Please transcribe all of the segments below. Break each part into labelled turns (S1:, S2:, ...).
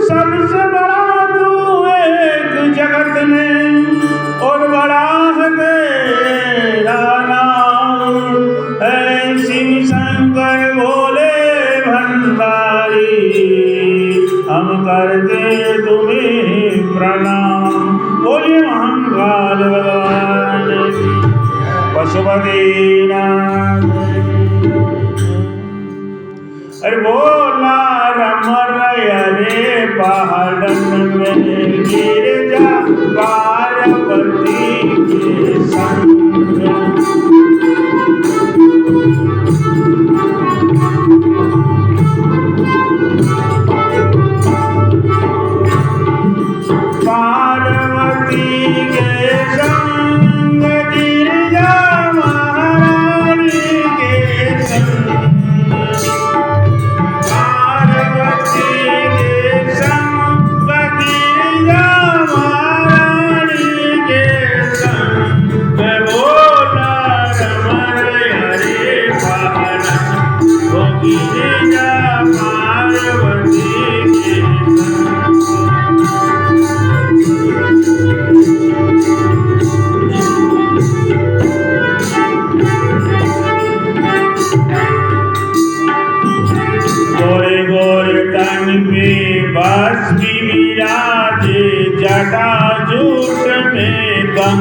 S1: सबसे बड़ा तू एक जगत में और बड़ा है तेरा नाम। है शिव शंकर भोले भंडारी, हम करते तुम्हें प्रणाम। बोलिए महाकाल भगवान की, पशुपतिनाथ। अरे बोला रमन रे पहाड़न में गिरजा पार्वती के संग। पार्वती के संग गिरजा महारानी के संग। पार्वती के संग गिरजा महारानी के संग। बोला रमन हरे पहाड़न वो गिरजा पार्वती के गोरे गोरे तन पे बांसुरी विराजे, जटा जूट में गम।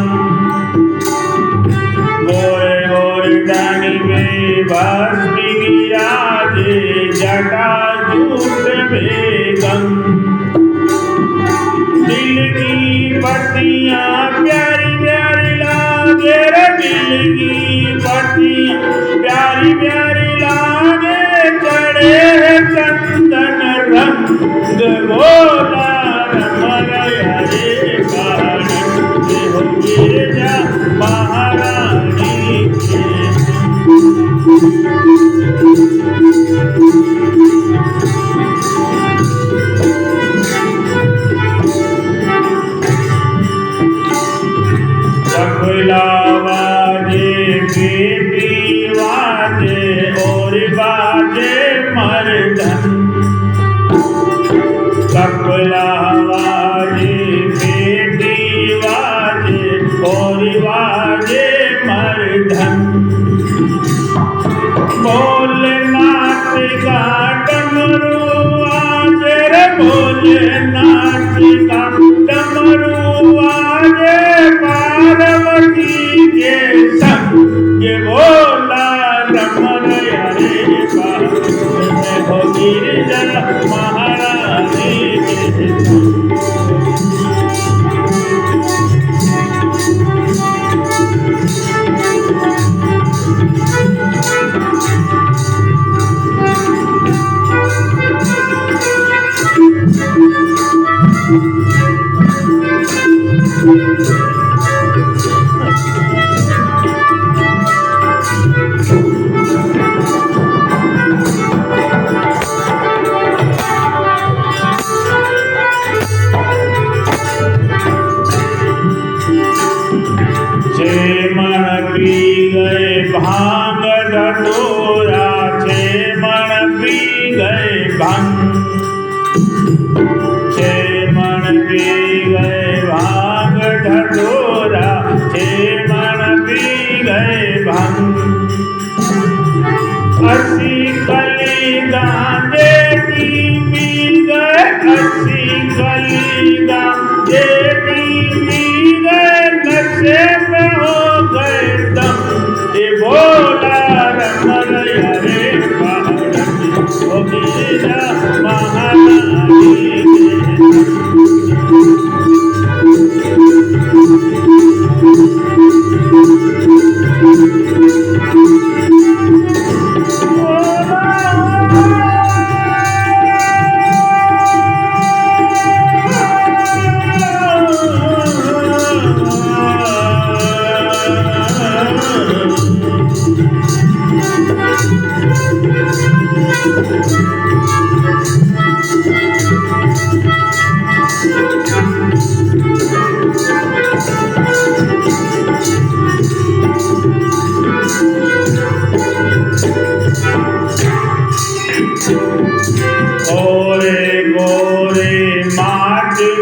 S1: गोरे गोरे तन पे बांसुरी विराजे, जटा जूट में गम। दिल की पत्तियां प्यारी प्यारी लागे रे, दिल की पत्तियां प्यारी प्यारी लागे। चढ़े चंदन रंग बोला रमन हरे पहाड़न हो गिरजा महारानी के। तबला बाजे बेटी बाजे और बाजे मर्दन। तबला बाजे बेटी बाजे और बाजे मर्दन। भोलेनाथ का डमरू आजे रे, भोलेनाथ का डमरू आजे पार्वती के संग। ये बोला रमन हरे पहाड़न हो गिरजा महारानी के संग। पी गए भांग धतूरा, छे मन पी गए भांग। छे मन पी गए भांग धतूरा, छे मन पी गए भांग। अस्सी कली गांजे की पी गए, अस्सी कली गांजे की पी गए। नशे में हो गए दम, ये बोला रमन हरे पहाड़न हो गिरजा महारानी के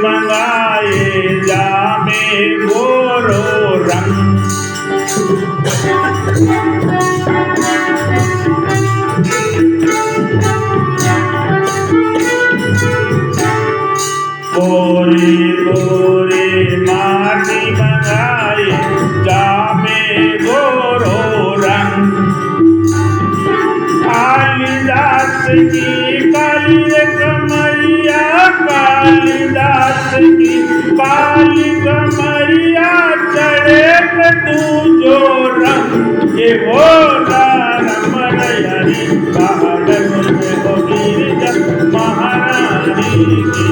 S1: मंगाए जामे गोरो रंग गोरे गोरे माटी मंगाए जामे गोरो रंग कालिदास की काली कमरिया कालिदास की काली कमरिया चढ़े तू जो रंग ये वो रमण हरि पहाड़ में हो गिरजा महारानी की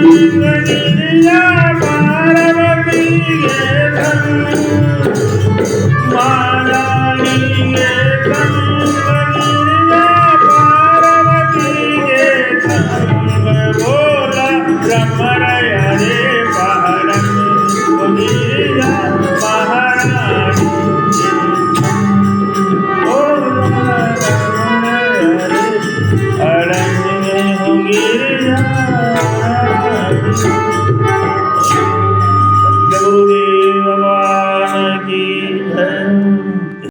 S1: गिरिजा पार्वती के संग महारानी के संग गिरिजा पार्वती के संग बोला रमण हरे पहाड़ में गिरिजा महारानी बोला रमण हरे पहाड़ में गिरिजा